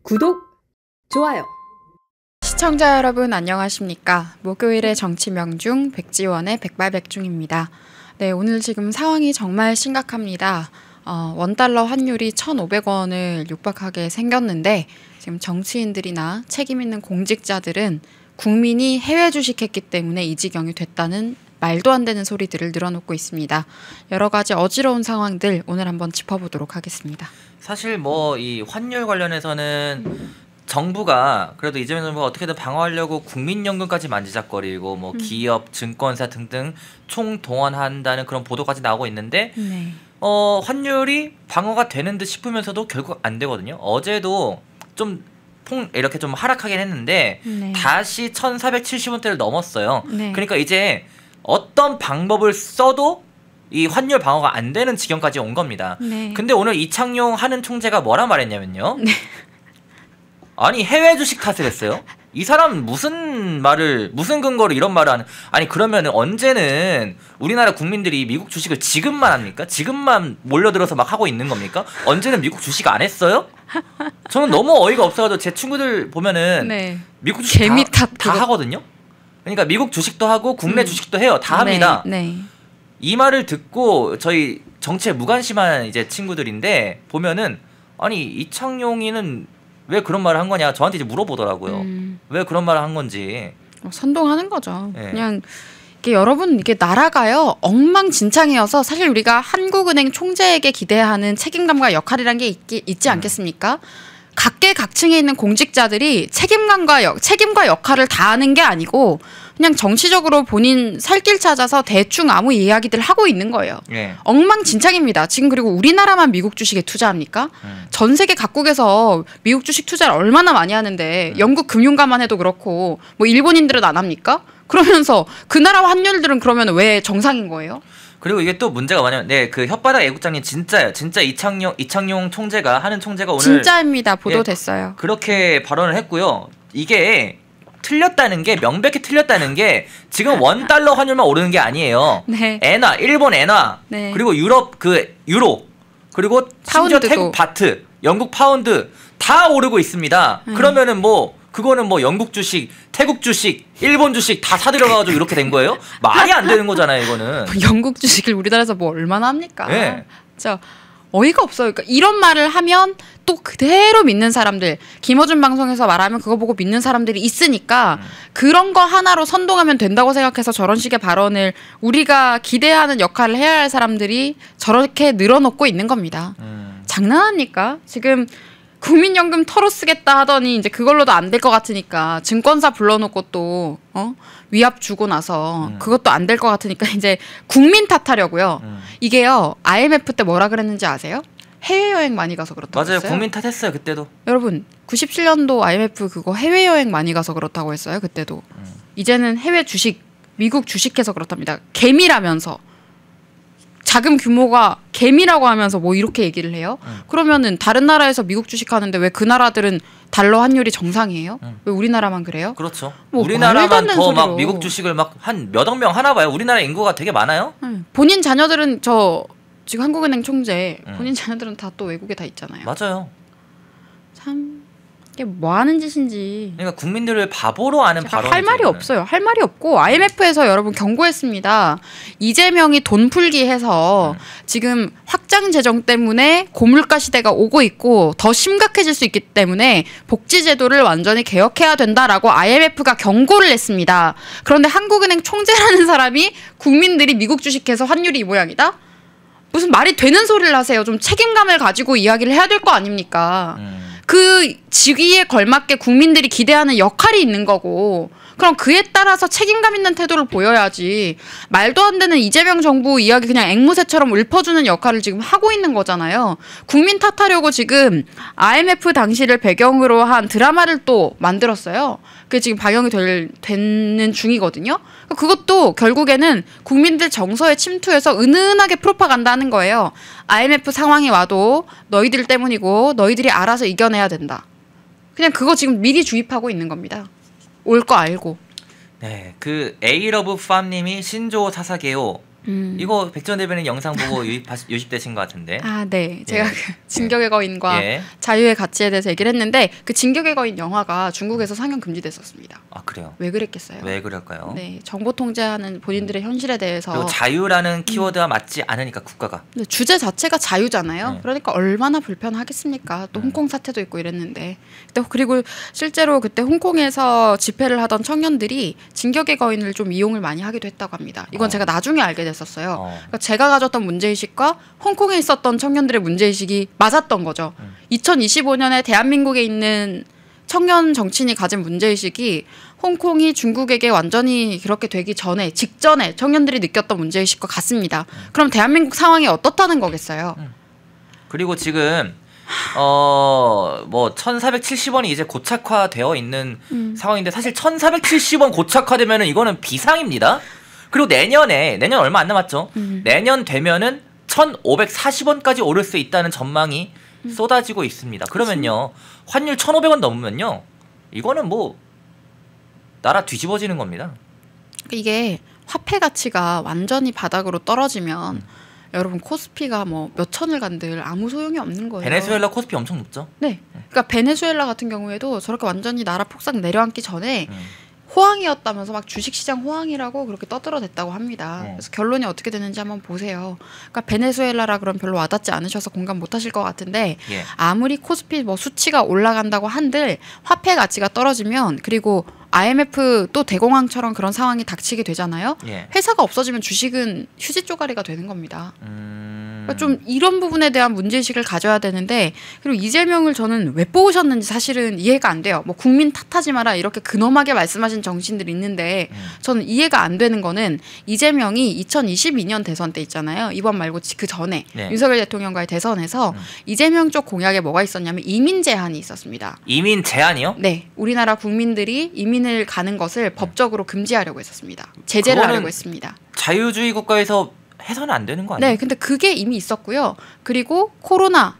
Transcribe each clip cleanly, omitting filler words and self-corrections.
구독, 좋아요. 시청자 여러분 안녕하십니까. 목요일의 정치 명중 백지원의 백발백중입니다. 네, 오늘 지금 상황이 정말 심각합니다. 원달러 환율이 1,500원을 육박하게 생겼는데 지금 정치인들이나 책임 있는 공직자들은 국민이 해외 주식했기 때문에 이 지경이 됐다는 말도 안 되는 소리들을 늘어놓고 있습니다. 여러 가지 어지러운 상황들 오늘 한번 짚어보도록 하겠습니다. 사실 뭐 이 환율 관련해서는 정부가 그래도 이재명 정부가 어떻게든 방어하려고 국민연금까지 만지작거리고 뭐 기업, 증권사 등등 총동원한다는 그런 보도까지 나오고 있는데 네. 환율이 방어가 되는 듯 싶으면서도 결국 안 되거든요. 어제도 좀 이렇게 좀 하락하긴 했는데 네. 다시 1,470원대를 넘었어요. 네. 그러니까 이제 어떤 방법을 써도 이 환율 방어가 안 되는 지경까지 온 겁니다. 네. 근데 오늘 이창용 하는 총재가 뭐라 말했냐면요. 네. 아니 해외 주식 탓을 했어요. 이 사람 무슨 근거로 이런 말을 하는? 아니 그러면은 언제는 우리나라 국민들이 미국 주식을 지금만 합니까? 지금만 몰려들어서 막 하고 있는 겁니까? 언제는 미국 주식 안 했어요? 저는 너무 어이가 없어가지고 제 친구들 보면은 네. 미국 주식 개미 탓 다 하거든요. 그러니까 미국 주식도 하고 국내 주식도 해요. 다 네. 합니다. 네. 이 말을 듣고 저희 정치에 무관심한 이제 친구들인데 보면은 아니 이창용이는 왜 그런 말을 한 거냐 저한테 이제 물어보더라고요. 왜 그런 말을 한 건지. 선동하는 거죠. 네. 그냥 이게 여러분 이게 나라가요 엉망진창이어서 사실 우리가 한국은행 총재에게 기대하는 책임감과 역할이란 게 있지 않겠습니까? 각계각층에 있는 공직자들이 책임과 역할을 다하는 게 아니고 그냥 정치적으로 본인 살 길 찾아서 대충 아무 이야기들 하고 있는 거예요. 네. 엉망진창입니다. 지금 그리고 우리나라만 미국 주식에 투자합니까? 전 세계 각국에서 미국 주식 투자를 얼마나 많이 하는데 영국 금융가만 해도 그렇고 뭐 일본인들은 안 합니까? 그러면서 그 나라 환율들은 그러면 왜 정상인 거예요? 그리고 이게 또 문제가 뭐냐면 그 혓바닥 애국장님 진짜예요. 진짜 이창용 총재가 하는 총재가 오늘 진짜입니다. 보도됐어요. 그렇게 발언을 했고요. 이게 틀렸다는 게 명백히 틀렸다는 게 지금 원달러 환율만 오르는 게 아니에요. 네. 엔화, 일본 엔화, 네. 그리고 유럽 유로, 그리고 심지어 파운드도. 태국 바트, 영국 파운드 다 오르고 있습니다. 그러면은 뭐 그거는 뭐 영국 주식, 태국 주식, 일본 주식 다 사들여가지고 이렇게 된 거예요? 말이 안 되는 거잖아요, 이거는. 영국 주식을 우리나라에서 뭐 얼마나 합니까? 네. 진짜 어이가 없어요. 그러니까 이런 말을 하면 또 그대로 믿는 사람들, 김어준 방송에서 말하면 그거 보고 믿는 사람들이 있으니까 그런 거 하나로 선동하면 된다고 생각해서 저런 식의 발언을 우리가 기대하는 역할을 해야 할 사람들이 저렇게 늘어놓고 있는 겁니다. 장난합니까? 지금 국민연금 털어 쓰겠다 하더니 이제 그걸로도 안 될 것 같으니까 증권사 불러놓고 또 위압 주고 나서 그것도 안 될 것 같으니까 이제 국민 탓하려고요. 이게요 IMF 때 뭐라 그랬는지 아세요? 해외여행 많이 가서 그렇다고 맞아요. 했어요. 국민 탓했어요 그때도. 여러분 97년도 IMF 그거 해외여행 많이 가서 그렇다고 했어요. 그때도. 이제는 해외 주식 미국 주식해서 그렇답니다. 개미라면서. 자금 규모가 개미라고 하면서 뭐 이렇게 얘기를 해요? 그러면은 다른 나라에서 미국 주식 하는데 왜 그 나라들은 달러 환율이 정상이에요? 왜 우리나라만 그래요? 그렇죠. 뭐 우리나라만 말도 안 더 되는 막 소리로. 미국 주식을 막 한 몇억 명 하나 봐요. 우리나라 인구가 되게 많아요. 본인 자녀들은 지금 한국은행 총재 본인 자녀들은 다 또 외국에 다 있잖아요. 맞아요. 참 이게 뭐 하는 짓인지. 그러니까 국민들을 바보로 아는 발언. 할 말이 없어요. 할 말이 없고 IMF에서 여러분 경고했습니다. 이재명이 돈 풀기 해서 지금 확장 재정 때문에 고물가 시대가 오고 있고 더 심각해질 수 있기 때문에 복지 제도를 완전히 개혁해야 된다라고 IMF가 경고를 했습니다. 그런데 한국은행 총재라는 사람이 국민들이 미국 주식해서 환율이 이 모양이다? 무슨 말이 되는 소리를 하세요. 좀 책임감을 가지고 이야기를 해야 될 거 아닙니까? 그 직위에 걸맞게 국민들이 기대하는 역할이 있는 거고 그럼 그에 따라서 책임감 있는 태도를 보여야지 말도 안 되는 이재명 정부 이야기 그냥 앵무새처럼 읊어주는 역할을 지금 하고 있는 거잖아요. 국민 탓하려고 지금 IMF 당시를 배경으로 한 드라마를 또 만들었어요. 그게 지금 방영이 되는 중이거든요. 그것도 결국에는 국민들 정서에 침투해서 은은하게 프로파간다 하는 거예요. IMF 상황이 와도 너희들 때문이고 너희들이 알아서 이겨내야 된다. 그냥 그거 지금 미리 주입하고 있는 겁니다. 올 거 알고. 네, 그 에이러브 팜님이 신조 사사게요. 이거 백지원 대변인 영상 보고 유입되신 것 같은데. 아, 네. 제가 예. 그 진격의 거인과 예. 자유의 가치에 대해서 얘기를 했는데 그 진격의 거인 영화가 중국에서 상영 금지됐었습니다. 아, 그래요? 왜 그랬겠어요? 왜 그럴까요? 네, 정보 통제하는 본인들의 현실에 대해서 그리고 자유라는 키워드와 맞지 않으니까 국가가. 근데 주제 자체가 자유잖아요. 네. 그러니까 얼마나 불편하겠습니까? 또 홍콩 사태도 있고 이랬는데. 그리고 실제로 그때 홍콩에서 집회를 하던 청년들이 진격의 거인을 좀 이용을 많이 하기도 했다고 합니다. 이건 제가 나중에 알게 됐었어요. 그러니까 제가 가졌던 문제의식과 홍콩에 있었던 청년들의 문제의식이 맞았던 거죠. 2025년에 대한민국에 있는 청년 정치인이 가진 문제의식이 홍콩이 중국에게 완전히 그렇게 되기 전에 직전에 청년들이 느꼈던 문제의식과 같습니다. 그럼 대한민국 상황이 어떻다는 거겠어요? 그리고 지금 뭐 1,470원이 이제 고착화되어 있는 상황인데 사실 1,470원 고착화되면은 이거는 비상입니다. 그리고 내년 얼마 안 남았죠. 내년 되면은 1,540원까지 오를 수 있다는 전망이 쏟아지고 있습니다. 그러면요 환율 1,500원 넘으면요 이거는 뭐 나라 뒤집어지는 겁니다. 이게 화폐 가치가 완전히 바닥으로 떨어지면 여러분 코스피가 뭐 몇 천을 간들 아무 소용이 없는 거예요. 베네수엘라 코스피 엄청 높죠? 네. 그러니까 베네수엘라 같은 경우에도 저렇게 완전히 나라 폭삭 내려앉기 전에 호황이었다면서 막 주식시장 호황이라고 그렇게 떠들어댔다고 합니다. 그래서 결론이 어떻게 되는지 한번 보세요. 그러니까 베네수엘라라 그럼 별로 와닿지 않으셔서 공감 못하실 것 같은데 예. 아무리 코스피 뭐 수치가 올라간다고 한들 화폐 가치가 떨어지면 그리고 IMF 또 대공황처럼 그런 상황이 닥치게 되잖아요. 예. 회사가 없어지면 주식은 휴지 쪼가리가 되는 겁니다. 그러니까 좀 이런 부분에 대한 문제의식을 가져야 되는데 그리고 이재명을 저는 왜 뽑으셨는지 사실은 이해가 안 돼요. 뭐 국민 탓하지 마라 이렇게 근엄하게 말씀하신 정치인들이 있는데 저는 이해가 안 되는 거는 이재명이 2022년 대선 때 있잖아요. 이번 말고 그 전에 네. 윤석열 대통령과의 대선에서 이재명 쪽 공약에 뭐가 있었냐면 이민 제한이 있었습니다. 이민 제한이요? 네. 우리나라 국민들이 이민을 가는 것을 법적으로 금지하려고 했었습니다. 제재를 그거는 하려고 했습니다. 자유주의 국가에서 해서는 안 되는 거 아니에요? 네, 근데 그게 이미 있었고요. 그리고 코로나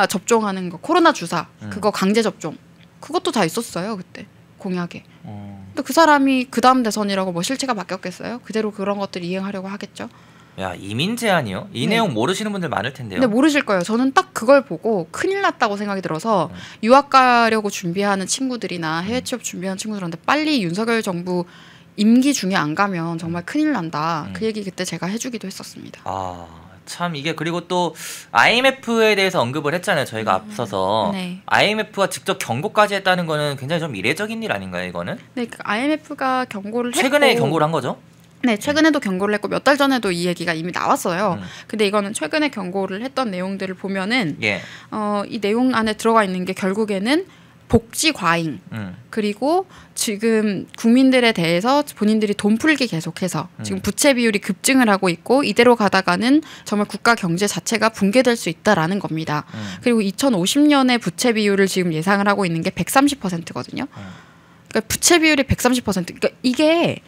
접종하는 거, 코로나 주사 그거 강제 접종 그것도 다 있었어요 그때 공약에. 근데 그 사람이 그 다음 대선이라고 뭐 실체가 바뀌었겠어요? 그대로 그런 것들 이행하려고 하겠죠. 야 이민 제한이요? 이 네. 내용 모르시는 분들 많을 텐데요. 근데 모르실 거예요. 저는 딱 그걸 보고 큰일 났다고 생각이 들어서 유학 가려고 준비하는 친구들이나 해외 취업 준비하는 친구들한테 빨리 윤석열 정부 임기 중에 안 가면 정말 큰일 난다. 그 얘기 그때 제가 해주기도 했었습니다. 아, 참 이게 그리고 또 IMF에 대해서 언급을 했잖아요. 저희가 앞서서 네. IMF가 직접 경고까지 했다는 거는 굉장히 좀 이례적인 일 아닌가요, 이거는? 네, 그 IMF가 경고를 했고 최근에 경고를 한 거죠? 네, 최근에도 경고를 했고 몇 달 전에도 이 얘기가 이미 나왔어요. 근데 이거는 최근에 경고를 했던 내용들을 보면은 예. 이 내용 안에 들어가 있는 게 결국에는 복지 과잉 그리고 지금 국민들에 대해서 본인들이 돈 풀기 계속해서 지금 부채 비율이 급증을 하고 있고 이대로 가다가는 정말 국가 경제 자체가 붕괴될 수 있다라는 겁니다. 그리고 2050년에 부채 비율을 지금 예상을 하고 있는 게 130%거든요. 그러니까 부채 비율이 130%. 그러니까 이게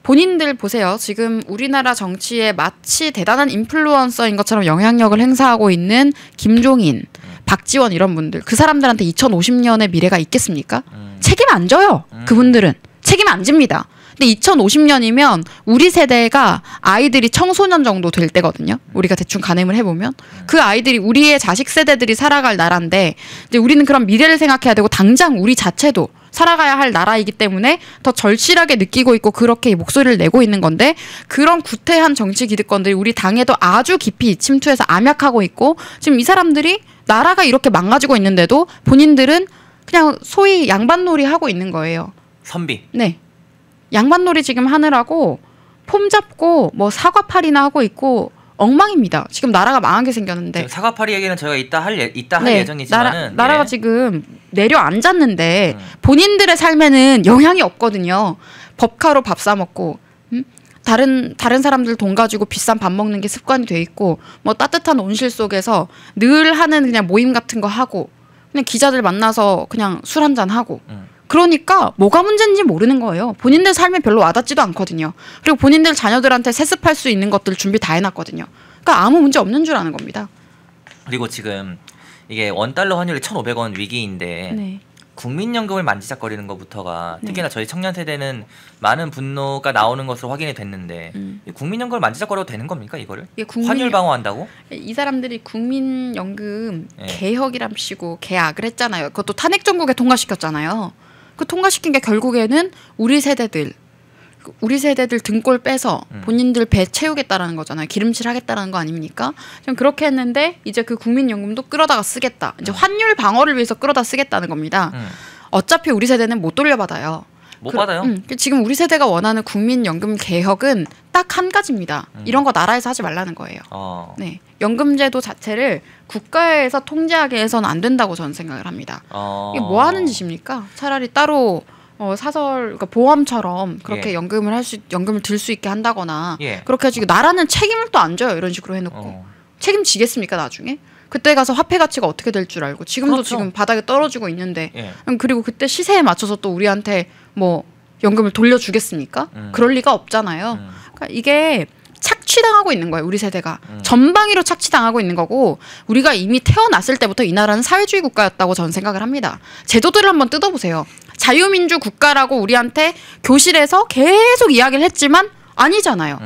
본인들 보세요. 지금 우리나라 정치에 마치 대단한 인플루언서인 것처럼 영향력을 행사하고 있는 김종인, 박지원 이런 분들. 그 사람들한테 2050년의 미래가 있겠습니까? 책임 안 져요. 그분들은. 책임 안 집니다. 근데 2050년이면 우리 세대가 아이들이 청소년 정도 될 때거든요. 우리가 대충 가늠을 해보면. 그 아이들이 우리의 자식 세대들이 살아갈 나라인데 이제 우리는 그런 미래를 생각해야 되고 당장 우리 자체도 살아가야 할 나라이기 때문에 더 절실하게 느끼고 있고 그렇게 목소리를 내고 있는 건데 그런 구태한 정치 기득권들이 우리 당에도 아주 깊이 침투해서 암약하고 있고 지금 이 사람들이 나라가 이렇게 망가지고 있는데도 본인들은 그냥 소위 양반놀이 하고 있는 거예요. 선비. 네. 양반놀이 지금 하느라고 폼 잡고 뭐 사과팔이나 하고 있고 엉망입니다. 지금 나라가 망하게 생겼는데. 사과파리 얘기는 저희가 이따 할 네, 예정이지만은 나라가 지금 내려앉았는데 본인들의 삶에는 영향이 없거든요. 법카로 밥 사 먹고 다른 사람들 돈 가지고 비싼 밥 먹는 게 습관이 돼 있고 뭐 따뜻한 온실 속에서 늘 하는 그냥 모임 같은 거 하고 그냥 기자들 만나서 그냥 술 한잔 하고 그러니까 뭐가 문제인지 모르는 거예요. 본인들 삶에 별로 와닿지도 않거든요. 그리고 본인들 자녀들한테 세습할 수 있는 것들 준비 다 해놨거든요. 그러니까 아무 문제 없는 줄 아는 겁니다. 그리고 지금 이게 $1 환율이 1,500원 위기인데 네. 국민연금을 만지작거리는 것부터가 네. 특히나 저희 청년 세대는 많은 분노가 나오는 것으로 확인이 됐는데 이 국민연금을 만지작거려도 되는 겁니까 이거를? 환율 방어한다고? 이 사람들이 국민연금 네. 개혁이랍시고 계약을 했잖아요. 그것도 탄핵 정국에 통과시켰잖아요. 그 통과시킨 게 결국에는 우리 세대들 등골 빼서 본인들 배 채우겠다라는 거잖아요. 기름칠 하겠다라는 거 아닙니까? 좀 그렇게 했는데 이제 그 국민연금도 끌어다가 쓰겠다. 이제 환율 방어를 위해서 끌어다 쓰겠다는 겁니다. 어차피 우리 세대는 못 돌려받아요. 못 받아요? 지금 우리 세대가 원하는 국민연금 개혁은 딱 한 가지입니다. 이런 거 나라에서 하지 말라는 거예요. 네, 연금제도 자체를 국가에서 통제하게 해서는 안 된다고 저는 생각을 합니다. 이게 뭐 하는 짓입니까? 차라리 따로 사설 그러니까 보험처럼 그렇게 예. 연금을 들 수 있게 한다거나 예. 그렇게 해가지고 나라는 책임을 또 안 져요. 이런 식으로 해놓고 책임지겠습니까 나중에? 그때 가서 화폐 가치가 어떻게 될 줄 알고 지금도 그렇죠. 지금 바닥에 떨어지고 있는데 예. 그리고 그때 시세에 맞춰서 또 우리한테 뭐 연금을 돌려주겠습니까? 그럴 리가 없잖아요. 그러니까 이게 착취당하고 있는 거예요. 우리 세대가 전방위로 착취당하고 있는 거고 우리가 이미 태어났을 때부터 이 나라는 사회주의 국가였다고 저는 생각을 합니다. 제도들을 한번 뜯어보세요. 자유민주 국가라고 우리한테 교실에서 계속 이야기를 했지만 아니잖아요.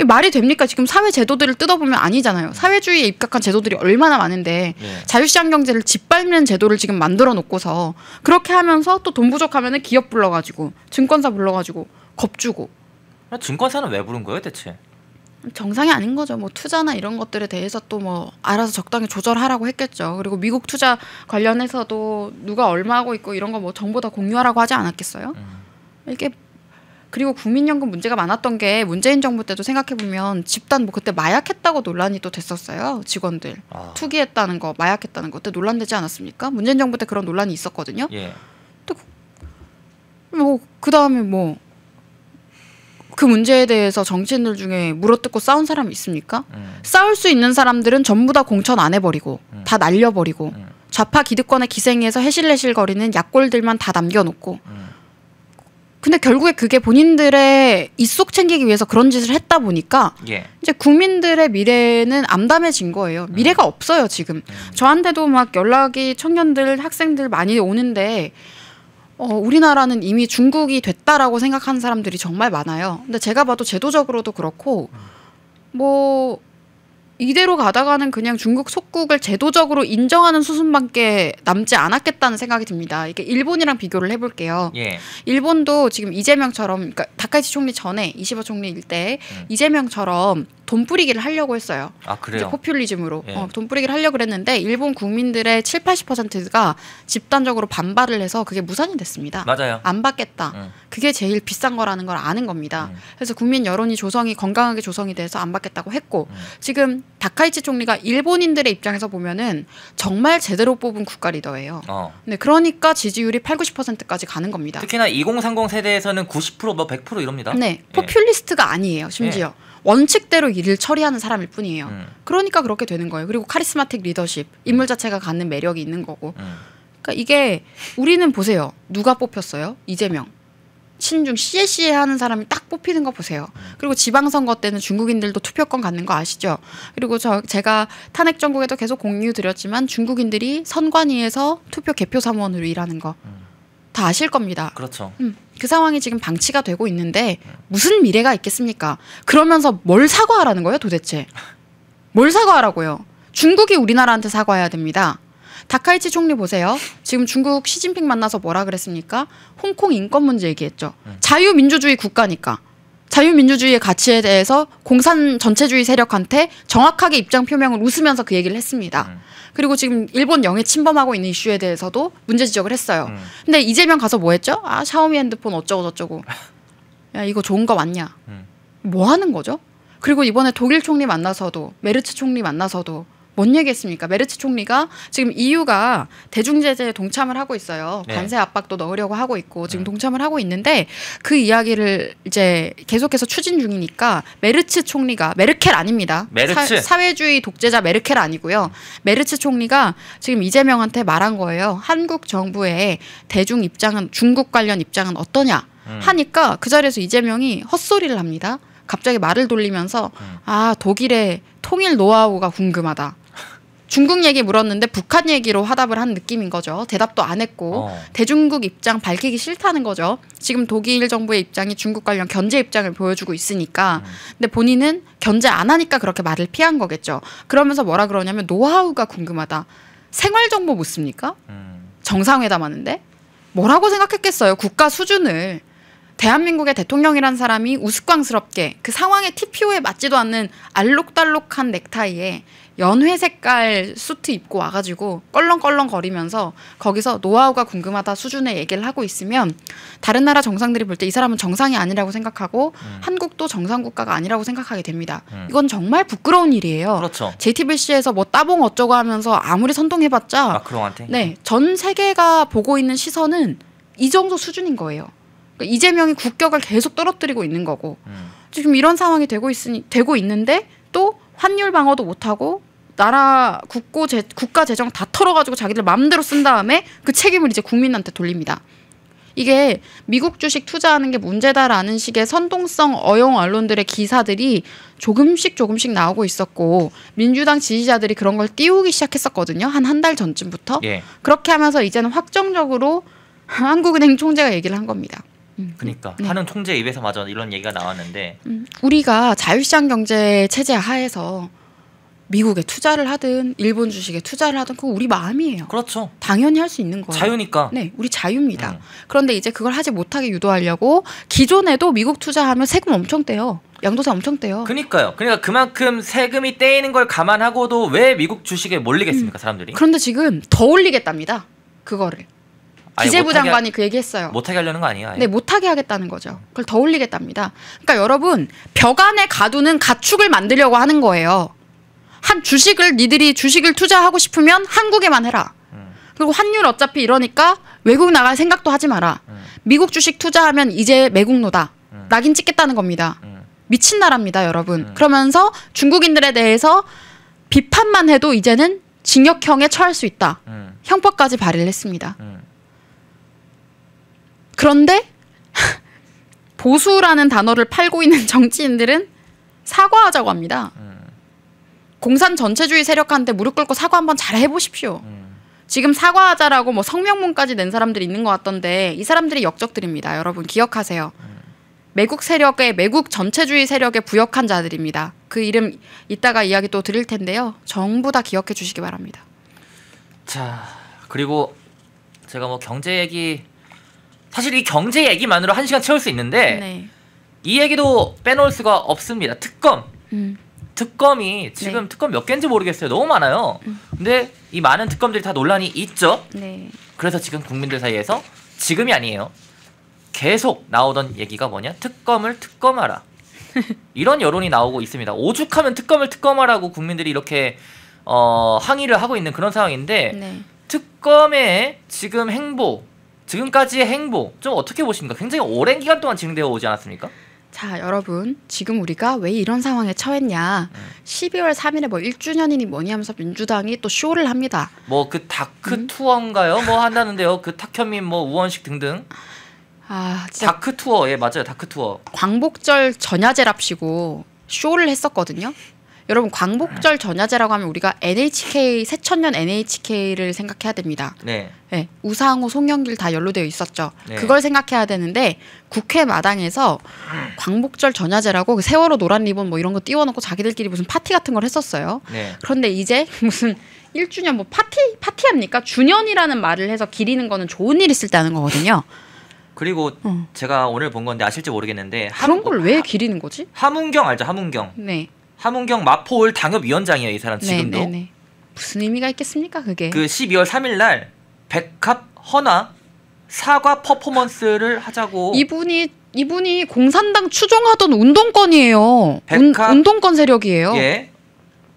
말이 됩니까? 지금 사회 제도들을 뜯어보면 아니잖아요. 사회주의에 입각한 제도들이 얼마나 많은데 예. 자유시장 경제를 짓밟는 제도를 지금 만들어 놓고서 그렇게 하면서 또 돈 부족하면 기업 불러가지고 증권사 불러가지고 겁주고 증권사는 왜 부른 거예요 대체? 정상이 아닌 거죠. 뭐 투자나 이런 것들에 대해서 또 뭐 알아서 적당히 조절하라고 했겠죠. 그리고 미국 투자 관련해서도 누가 얼마 하고 있고 이런 거 뭐 정보 다 공유하라고 하지 않았겠어요? 이게 그리고 국민연금 문제가 많았던 게 문재인 정부 때도 생각해 보면 집단 뭐 그때 마약했다고 논란이 또 됐었어요. 직원들 투기했다는 거, 마약했다는 거 그때 논란되지 않았습니까? 문재인 정부 때 그런 논란이 있었거든요. 예. 또 뭐 그다음에 뭐 그 문제에 대해서 정치인들 중에 물어뜯고 싸운 사람이 있습니까? 싸울 수 있는 사람들은 전부 다 공천 안 해버리고 다 날려버리고 좌파 기득권의 기생에서 해실해실거리는 약골들만 다 남겨놓고 근데 결국에 그게 본인들의 입속 챙기기 위해서 그런 짓을 했다 보니까 예. 이제 국민들의 미래는 암담해진 거예요. 미래가 없어요 지금. 저한테도 막 연락이 청년들 학생들 많이 오는데 우리나라는 이미 중국이 됐다라고 생각하는 사람들이 정말 많아요. 근데 제가 봐도 제도적으로도 그렇고 뭐 이대로 가다가는 그냥 중국 속국을 제도적으로 인정하는 수순밖에 남지 않았겠다는 생각이 듭니다. 이게 일본이랑 비교를 해볼게요. 예. 일본도 지금 이재명처럼 그러니까 다카이치 총리 전에 이시바 총리일 때 이재명처럼 돈 뿌리기를 하려고 했어요. 아 그래요? 이제 포퓰리즘으로 예. 돈 뿌리기를 하려고 그랬는데 일본 국민들의 70~80%가 집단적으로 반발을 해서 그게 무산이 됐습니다. 맞아요. 안 받겠다. 그게 제일 비싼 거라는 걸 아는 겁니다. 그래서 국민 여론이 건강하게 조성이 돼서 안 받겠다고 했고 지금 다카이치 총리가 일본인들의 입장에서 보면은 정말 제대로 뽑은 국가 리더예요. 네, 그러니까 지지율이 80~90%까지 가는 겁니다. 특히나 2030 세대에서는 90% 뭐 100% 이럽니다. 네, 예. 포퓰리스트가 아니에요. 심지어. 원칙대로 일을 처리하는 사람일 뿐이에요. 그러니까 그렇게 되는 거예요. 그리고 카리스마틱 리더십, 인물 자체가 갖는 매력이 있는 거고. 그러니까 이게 우리는 보세요. 누가 뽑혔어요? 이재명. 친중 씨에 하는 사람이 딱 뽑히는 거 보세요. 그리고 지방선거 때는 중국인들도 투표권 갖는 거 아시죠? 그리고 제가 탄핵 정국에도 계속 공유 드렸지만 중국인들이 선관위에서 투표 개표 사무원으로 일하는 거 다 아실 겁니다. 그렇죠. 그 상황이 지금 방치가 되고 있는데 무슨 미래가 있겠습니까? 그러면서 뭘 사과하라는 거예요 도대체? 뭘 사과하라고요? 중국이 우리나라한테 사과해야 됩니다. 다카이치 총리 보세요. 지금 중국 시진핑 만나서 뭐라 그랬습니까? 홍콩 인권 문제 얘기했죠. 자유민주주의 국가니까. 자유민주주의의 가치에 대해서 공산 전체주의 세력한테 정확하게 입장 표명을 웃으면서 그 얘기를 했습니다. 그리고 지금 일본 영해 침범하고 있는 이슈에 대해서도 문제 지적을 했어요. 근데 이재명 가서 뭐 했죠? 샤오미 핸드폰 어쩌고 저쩌고. 야 이거 좋은 거 맞냐? 뭐 하는 거죠? 그리고 이번에 독일 총리 만나서도 메르츠 총리 만나서도 뭔 얘기했습니까? 메르츠 총리가 지금 EU가 대중제재에 동참을 하고 있어요. 네. 관세 압박도 넣으려고 하고 있고 지금 동참을 하고 있는데 그 이야기를 이제 계속해서 추진 중이니까 메르츠 총리가 메르켈 아닙니다. 메르츠. 사회주의 독재자 메르켈 아니고요. 메르츠 총리가 지금 이재명한테 말한 거예요. 한국 정부의 대중 입장은 중국 관련 입장은 어떠냐 하니까 그 자리에서 이재명이 헛소리를 합니다. 갑자기 말을 돌리면서 독일의 통일 노하우가 궁금하다. 중국 얘기 물었는데 북한 얘기로 화답을 한 느낌인 거죠. 대답도 안 했고 대중국 입장 밝히기 싫다는 거죠. 지금 독일 정부의 입장이 중국 관련 견제 입장을 보여주고 있으니까. 근데 본인은 견제 안 하니까 그렇게 말을 피한 거겠죠. 그러면서 뭐라 그러냐면 노하우가 궁금하다. 생활정보 묻습니까? 정상회담 하는데? 뭐라고 생각했겠어요. 국가 수준을. 대한민국의 대통령이란 사람이 우스꽝스럽게 그 상황의 TPO에 맞지도 않는 알록달록한 넥타이에 연회 색깔 수트 입고 와가지고 껄렁껄렁 거리면서 거기서 노하우가 궁금하다 수준의 얘기를 하고 있으면 다른 나라 정상들이 볼 때 이 사람은 정상이 아니라고 생각하고 한국도 정상국가가 아니라고 생각하게 됩니다. 이건 정말 부끄러운 일이에요. 그렇죠. JTBC에서 뭐 따봉 어쩌고 하면서 아무리 선동해봤자 마크롱한테? 네, 전 세계가 보고 있는 시선은 이 정도 수준인 거예요. 그러니까 이재명이 국격을 계속 떨어뜨리고 있는 거고 지금 이런 상황이 되고 있는데 또 환율 방어도 못하고 나라 국가 재정 다 털어가지고 자기들 마음대로 쓴 다음에 그 책임을 이제 국민한테 돌립니다. 이게 미국 주식 투자하는 게 문제다라는 식의 선동성 어용 언론들의 기사들이 조금씩 나오고 있었고 민주당 지지자들이 그런 걸 띄우기 시작했었거든요. 한 달 전쯤부터. 예. 그렇게 하면서 이제는 확정적으로 한국은행 총재가 얘기를 한 겁니다. 그러니까 네. 하는 총재 입에서마저 이런 얘기가 나왔는데 우리가 자유시장 경제 체제 하에서 미국에 투자를 하든 일본 주식에 투자를 하든 그거 우리 마음이에요. 그렇죠. 당연히 할 수 있는 거예요. 자유니까. 네, 우리 자유입니다. 그런데 이제 그걸 하지 못하게 유도하려고 기존에도 미국 투자하면 세금 엄청 떼요. 양도세 엄청 떼요. 그러니까요. 그러니까 그만큼 세금이 떼이는 걸 감안하고도 왜 미국 주식에 몰리겠습니까, 사람들이? 그런데 지금 더 올리겠답니다. 그거를. 기재부 장관이 그 얘기했어요. 못하게 하려는 거 아니에요? 아예? 네, 못하게 하겠다는 거죠. 그걸 더 올리겠답니다. 그러니까 여러분 벽 안에 가두는 가축을 만들려고 하는 거예요. 니들이 주식을 투자하고 싶으면 한국에만 해라. 그리고 환율 어차피 이러니까 외국 나갈 생각도 하지 마라. 미국 주식 투자하면 이제 매국노다. 낙인 찍겠다는 겁니다. 미친 나라입니다, 여러분. 그러면서 중국인들에 대해서 비판만 해도 이제는 징역형에 처할 수 있다. 형법까지 발의를 했습니다. 그런데 보수라는 단어를 팔고 있는 정치인들은 사과하자고 합니다. 공산 전체주의 세력한테 무릎 꿇고 사과 한번 잘 해보십시오. 지금 사과하자라고 뭐 성명문까지 낸 사람들이 있는 것 같던데 이 사람들이 역적들입니다. 여러분 기억하세요. 매국 전체주의 세력에 부역한 자들입니다. 그 이름 이따가 이야기 또 드릴 텐데요. 전부 다 기억해 주시기 바랍니다. 자, 그리고 제가 뭐 경제 얘기 사실 이 경제 얘기만으로 1시간 채울 수 있는데 네. 이 얘기도 빼놓을 수가 없습니다. 특검이 지금 네. 특검 몇 개인지 모르겠어요. 너무 많아요. 근데 이 많은 특검들이 다 논란이 있죠. 네. 그래서 지금 국민들 사이에서 지금이 아니에요. 계속 나오던 얘기가 뭐냐? 특검을 특검하라. 이런 여론이 나오고 있습니다. 오죽하면 특검을 특검하라고 국민들이 이렇게 항의를 하고 있는 그런 상황인데 네. 특검의 지금 지금까지의 행보 좀 어떻게 보십니까? 굉장히 오랜 기간 동안 진행되어 오지 않았습니까? 자, 여러분 지금 우리가 왜 이런 상황에 처했냐. 12월 3일에 뭐 1주년이니 뭐니 하면서 민주당이 또 쇼를 합니다. 뭐 그 다크 투어인가요? 뭐 한다는데요. 그 탁현민 뭐 우원식 등등. 아, 진짜 다크 투어. 예, 맞아요. 다크 투어. 광복절 전야제랍시고 쇼를 했었거든요. 여러분 광복절 전야제라고 하면 우리가 NHK 새천년 NHK를 생각해야 됩니다. 네. 네, 우상호, 송영길 다 연루되어 있었죠. 네. 그걸 생각해야 되는데 국회 마당에서 광복절 전야제라고 그 세월호 노란 리본 뭐 이런 거 띄워놓고 자기들끼리 무슨 파티 같은 걸 했었어요. 네. 그런데 이제 무슨 1주년 뭐 파티합니까? 주년이라는 말을 해서 기리는 거는 좋은 일 있을 때 하는 거거든요. 그리고 제가 오늘 본 건데 아실지 모르겠는데 그런 걸 왜 기리는 거지? 함은경 알죠? 함은경. 네. 함은경 마포을 당협위원장이에요. 이 사람 지금도. 네. 무슨 의미가 있겠습니까 그게? 그 12월 3일 날 백합 헌화 사과 퍼포먼스를 하자고. 이분이 공산당 추종하던 운동권이에요. 운동권 세력이에요. 예.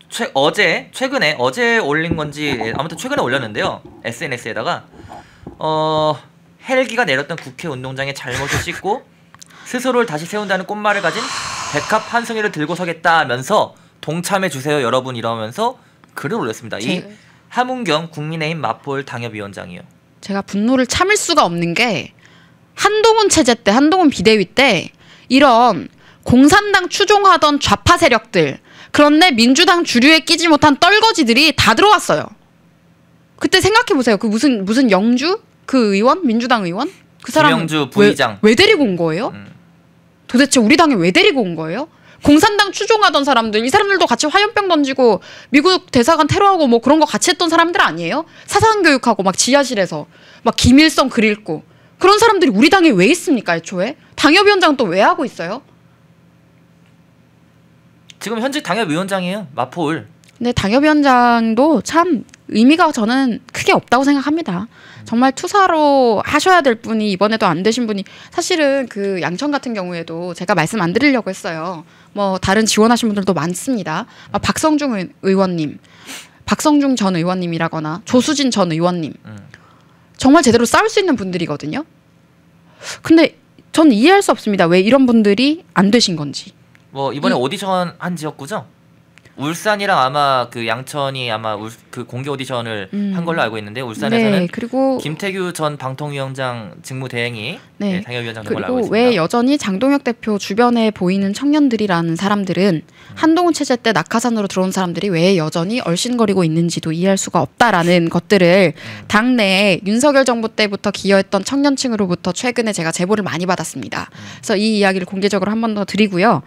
최근에 올린 건지 아무튼 최근에 올렸는데요. SNS에다가 헬기가 내렸던 국회 운동장의 잘못을 씻고 스스로를 다시 세운다는 꽃말을 가진 백합 한 송이를 들고 서겠다면서 동참해 주세요 여러분 이러면서 글을 올렸습니다. 이 함은경 국민의힘 마포을 당협위원장이요. 제가 분노를 참을 수가 없는 게 한동훈 체제 때 한동훈 비대위 때 이런 공산당 추종하던 좌파 세력들 그런데 민주당 주류에 끼지 못한 떨거지들이 다 들어왔어요. 그때 생각해 보세요. 그 무슨 영주 그 의원 민주당 의원 그 사람 김영주 부의장 왜 데리고 온 거예요? 도대체 우리 당에 왜 데리고 온 거예요? 공산당 추종하던 사람들 이 사람들도 같이 화염병 던지고 미국 대사관 테러하고 뭐 그런 거 같이 했던 사람들 아니에요? 사상 교육하고 막 지하실에서 막 김일성 글 읽고 그런 사람들이 우리 당에 왜 있습니까? 애초에 당협위원장 또 왜 하고 있어요? 지금 현직 당협위원장이에요. 마포을. 근데 당협위원장도 참 의미가 저는 크게 없다고 생각합니다. 정말 투사로 하셔야 될 분이 이번에도 안 되신 분이 사실은 그 양천 같은 경우에도 제가 말씀 안 드리려고 했어요. 뭐 다른 지원하신 분들도 많습니다. 박성중 의원님, 박성중 전 의원님이라거나 조수진 전 의원님 정말 제대로 싸울 수 있는 분들이거든요. 근데 전 이해할 수 없습니다. 왜 이런 분들이 안 되신 건지. 뭐 이번에 오디션 한 지역구죠? 울산이랑 아마 그 양천이 아마 그 공개 오디션을 한 걸로 알고 있는데 울산에서는 네, 그리고 김태규 전 방통위원장 직무대행이 네, 당협위원장 된 걸로 알고 그리고 있습니다. 왜 여전히 장동혁 대표 주변에 보이는 청년들이라는 사람들은 한동훈 체제 때 낙하산으로 들어온 사람들이 왜 여전히 얼씬거리고 있는지도 이해할 수가 없다라는 것들을 당내에 윤석열 정부 때부터 기여했던 청년층으로부터 최근에 제가 제보를 많이 받았습니다. 그래서 이 이야기를 공개적으로 한 번 더 드리고요.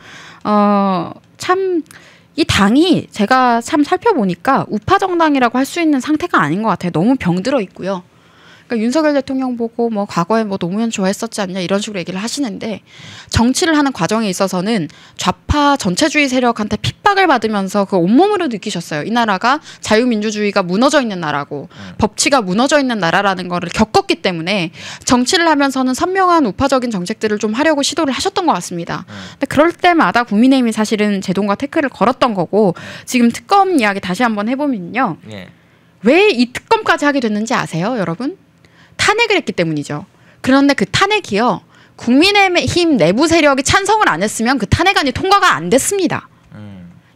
참 이 당이 제가 참 살펴보니까 우파 정당이라고 할 수 있는 상태가 아닌 것 같아요. 너무 병들어 있고요. 그러니까 윤석열 대통령 보고 뭐 과거에 뭐 노무현 좋아했었지 않냐 이런 식으로 얘기를 하시는데 정치를 하는 과정에 있어서는 좌파 전체주의 세력한테 핍박을 받으면서 그 온몸으로 느끼셨어요. 이 나라가 자유민주주의가 무너져 있는 나라고 법치가 무너져 있는 나라라는 거를 겪었기 때문에 정치를 하면서는 선명한 우파적인 정책들을 좀 하려고 시도를 하셨던 것 같습니다. 근데 그럴 때마다 국민의힘이 사실은 제동과 태클을 걸었던 거고 지금 특검 이야기 다시 한번 해보면요. 왜 이 특검까지 하게 됐는지 아세요, 여러분? 탄핵을 했기 때문이죠. 그런데 그 탄핵이요. 국민의힘 내부 세력이 찬성을 안 했으면 그 탄핵안이 통과가 안 됐습니다.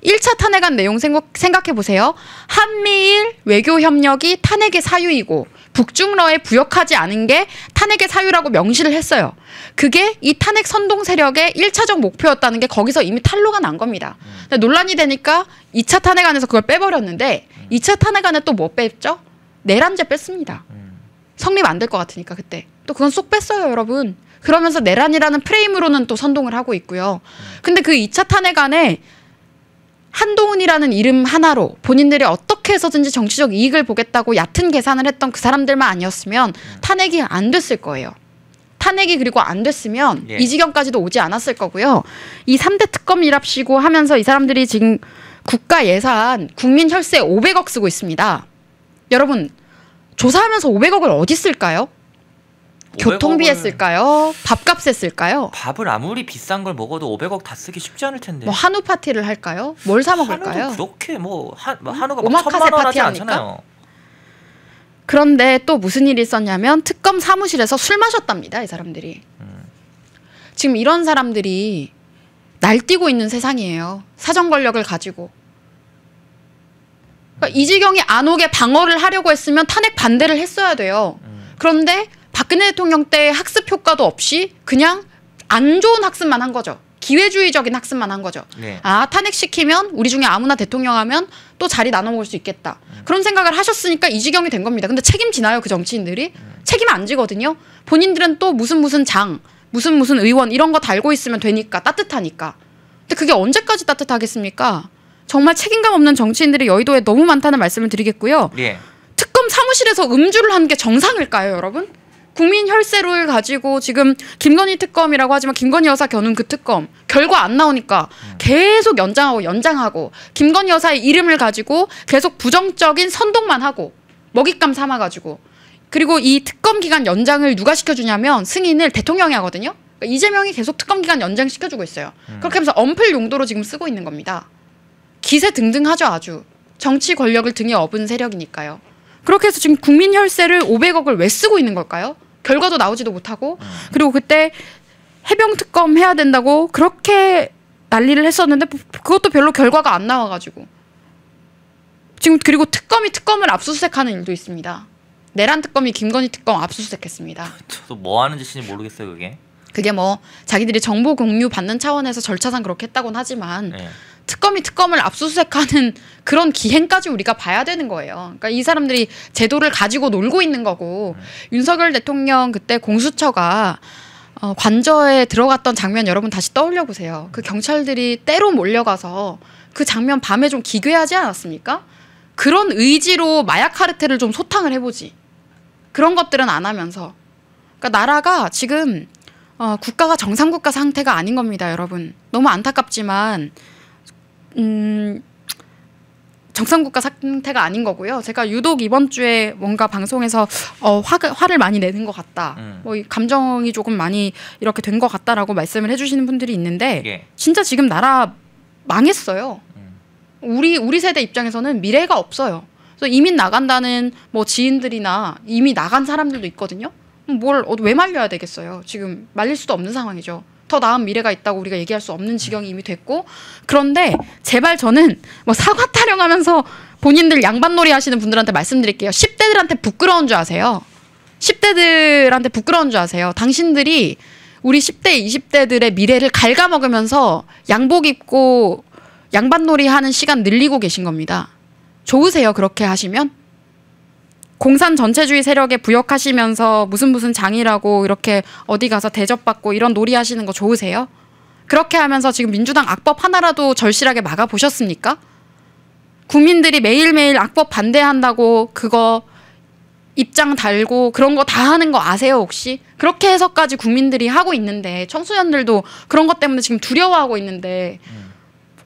1차 탄핵안 내용 생각해 보세요. 한미일 외교협력이 탄핵의 사유이고 북중러에 부역하지 않은 게 탄핵의 사유라고 명시를 했어요. 그게 이 탄핵 선동 세력의 1차적 목표였다는 게 거기서 이미 탄로가 난 겁니다. 근데 논란이 되니까 2차 탄핵안에서 그걸 빼버렸는데 2차 탄핵안에 또 뭐 뺐죠? 내란죄 뺐습니다. 성립 안 될 것 같으니까 그때. 또 그건 쏙 뺐어요, 여러분. 그러면서 내란이라는 프레임으로는 또 선동을 하고 있고요. 근데 그 2차 탄핵안에 한동훈이라는 이름 하나로 본인들이 어떻게 해서든지 정치적 이익을 보겠다고 얕은 계산을 했던 그 사람들만 아니었으면 탄핵이 안 됐을 거예요. 탄핵이 그리고 안 됐으면 이 지경까지도 오지 않았을 거고요. 이 3대 특검이랍시고 하면서 이 사람들이 지금 국가 예산 국민 혈세 500억 쓰고 있습니다. 여러분 조사하면서 500억을 어디 쓸까요? 교통비에 쓸까요? 밥값에 쓸까요? 밥을 아무리 비싼 걸 먹어도 500억 다 쓰기 쉽지 않을 텐데. 뭐 한우 파티를 할까요? 뭘 사 먹을까요? 한우도 그렇게 뭐 한우가 막 오마카세 1,000만 원 하지 파티 않잖아요. 그런데 또 무슨 일이 있었냐면 특검 사무실에서 술 마셨답니다. 이 사람들이. 지금 이런 사람들이 날뛰고 있는 세상이에요. 사정 권력을 가지고. 그러니까 이 지경이 안 오게 방어를 하려고 했으면 탄핵 반대를 했어야 돼요. 그런데 박근혜 대통령 때 학습 효과도 없이 그냥 안 좋은 학습만 한 거죠. 기회주의적인 학습만 한 거죠. 네. 아, 탄핵시키면 우리 중에 아무나 대통령 하면 또 자리 나눠 먹을 수 있겠다. 그런 생각을 하셨으니까 이 지경이 된 겁니다. 근데 책임지나요, 그 정치인들이? 책임 안 지거든요. 본인들은 또 무슨 장, 무슨 의원 이런 거 달고 있으면 되니까, 따뜻하니까. 근데 그게 언제까지 따뜻하겠습니까? 정말 책임감 없는 정치인들이 여의도에 너무 많다는 말씀을 드리겠고요. 예. 특검 사무실에서 음주를 하는 게 정상일까요, 여러분? 국민 혈세를 가지고 지금 김건희 특검이라고 하지만 김건희 여사 겨눈 그 특검 결과 안 나오니까 계속 연장하고 김건희 여사의 이름을 가지고 계속 부정적인 선동만 하고 먹잇감 삼아가지고 그리고 이 특검 기간 연장을 누가 시켜주냐면 승인을 대통령이 하거든요. 그러니까 이재명이 계속 특검 기간 연장 시켜주고 있어요. 그렇게 하면서 엄플 용도로 지금 쓰고 있는 겁니다. 기세 등등하죠, 아주. 정치 권력을 등에 업은 세력이니까요. 그렇게 해서 지금 국민 혈세를 500억을 왜 쓰고 있는 걸까요? 결과도 나오지도 못하고 그리고 그때 해병 특검 해야 된다고 그렇게 난리를 했었는데 그것도 별로 결과가 안 나와가지고 지금 그리고 특검이 특검을 압수수색하는 일도 있습니다. 내란 특검이 김건희 특검 압수수색했습니다. 저도 뭐 하는 짓인지 모르겠어요, 그게. 그게 뭐 자기들이 정보 공유 받는 차원에서 절차상 그렇게 했다고는 하지만 특검이 특검을 압수수색하는 그런 기행까지 우리가 봐야 되는 거예요. 그러니까 이 사람들이 제도를 가지고 놀고 있는 거고 윤석열 대통령 그때 공수처가 관저에 들어갔던 장면 여러분 다시 떠올려 보세요. 그 경찰들이 때로 몰려가서 그 장면 밤에 좀 기괴하지 않았습니까? 그런 의지로 마약 카르텔을 좀 소탕을 해보지. 그런 것들은 안 하면서. 그러니까 나라가 지금 국가가 정상국가 상태가 아닌 겁니다, 여러분. 너무 안타깝지만 정상국가 상태가 아닌 거고요. 제가 유독 이번 주에 뭔가 방송에서 화를 많이 내는 것 같다. 뭐 감정이 조금 많이 이렇게 된 것 같다라고 말씀을 해주시는 분들이 있는데 예. 진짜 지금 나라 망했어요. 우리 세대 입장에서는 미래가 없어요. 그래서 이민 나간다는 뭐 지인들이나 이미 나간 사람들도 있거든요. 왜 말려야 되겠어요. 지금 말릴 수도 없는 상황이죠. 더 나은 미래가 있다고 우리가 얘기할 수 없는 지경이 이미 됐고. 그런데 제발 저는 뭐 사과 타령하면서 본인들 양반놀이 하시는 분들한테 말씀드릴게요. 10대들한테 부끄러운 줄 아세요. 10대들한테 부끄러운 줄 아세요. 당신들이 우리 10대, 20대들의 미래를 갉아먹으면서 양복 입고 양반놀이 하는 시간 늘리고 계신 겁니다. 좋으세요, 그렇게 하시면? 공산 전체주의 세력에 부역하시면서 무슨 장이라고 이렇게 어디 가서 대접받고 이런 놀이 하시는 거 좋으세요? 그렇게 하면서 지금 민주당 악법 하나라도 절실하게 막아보셨습니까? 국민들이 매일매일 악법 반대한다고 그거 입장 달고 그런 거 다 하는 거 아세요, 혹시? 그렇게 해서까지 국민들이 하고 있는데 청소년들도 그런 것 때문에 지금 두려워하고 있는데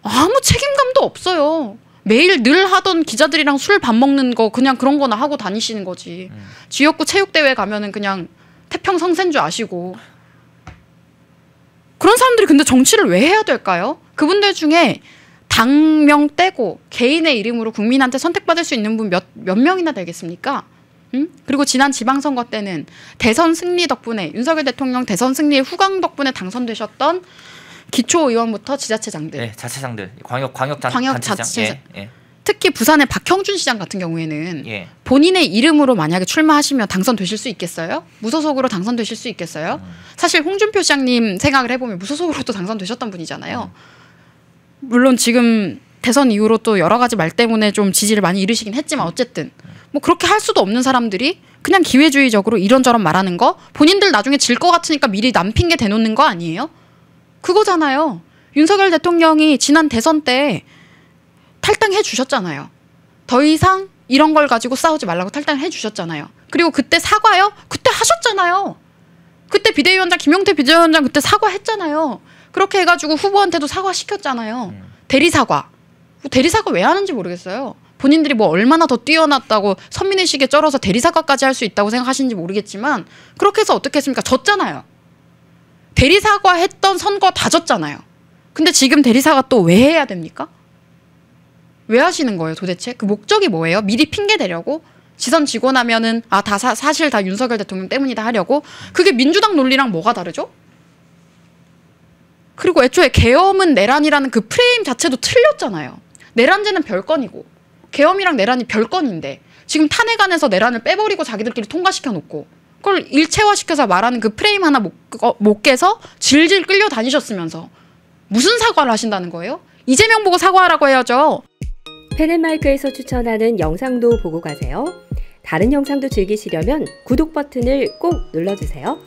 아무 책임감도 없어요. 매일 늘 하던 기자들이랑 술 밥 먹는 거 그냥 그런 거나 하고 다니시는 거지. 지역구 체육대회 가면은 그냥 태평성세인 줄 아시고. 그런 사람들이 근데 정치를 왜 해야 될까요? 그분들 중에 당명 떼고 개인의 이름으로 국민한테 선택받을 수 있는 분 몇 명이나 되겠습니까? 그리고 지난 지방선거 때는 대선 승리 덕분에 윤석열 대통령 대선 승리의 후광 덕분에 당선되셨던 기초의원부터 지자체장들, 네, 자체장들, 광역 자치장, 예. 특히 부산의 박형준 시장 같은 경우에는 예. 본인의 이름으로 만약에 출마하시면 당선되실 수 있겠어요? 무소속으로 당선되실 수 있겠어요? 사실 홍준표 시장님 생각을 해보면 무소속으로도 당선되셨던 분이잖아요. 물론 지금 대선 이후로 또 여러 가지 말 때문에 좀 지지를 많이 잃으시긴 했지만 어쨌든 뭐 그렇게 할 수도 없는 사람들이 그냥 기회주의적으로 이런저런 말하는 거 본인들 나중에 질 것 같으니까 미리 남 핑계 대놓는 거 아니에요? 그거잖아요. 윤석열 대통령이 지난 대선 때 탈당해 주셨잖아요. 더 이상 이런 걸 가지고 싸우지 말라고 탈당해 주셨잖아요. 그리고 그때 사과요? 그때 하셨잖아요. 그때 비대위원장 김용태 비대위원장 그때 사과했잖아요. 그렇게 해가지고 후보한테도 사과시켰잖아요. 대리사과. 대리사과 왜 하는지 모르겠어요. 본인들이 뭐 얼마나 더 뛰어났다고 선민의식에 쩔어서 대리사과까지 할 수 있다고 생각하시는지 모르겠지만 그렇게 해서 어떻게 했습니까? 졌잖아요. 대리사과 했던 선거 다 졌잖아요. 근데 지금 대리사과 또 왜 해야 됩니까? 왜 하시는 거예요 도대체? 그 목적이 뭐예요? 미리 핑계 대려고? 지선 지고 나면은 사실 다 윤석열 대통령 때문이다 하려고? 그게 민주당 논리랑 뭐가 다르죠? 그리고 애초에 계엄은 내란이라는 그 프레임 자체도 틀렸잖아요. 내란제는 별건이고 계엄이랑 내란이 별건인데 지금 탄핵안에서 내란을 빼버리고 자기들끼리 통과시켜 놓고 그걸 일체화시켜서 말하는 그 프레임 하나 못 깨서 질질 끌려 다니셨으면서 무슨 사과를 하신다는 거예요? 이재명 보고 사과하라고 해야죠. 펜앤마이크에서 추천하는 영상도 보고 가세요. 다른 영상도 즐기시려면 구독 버튼을 꼭 눌러주세요.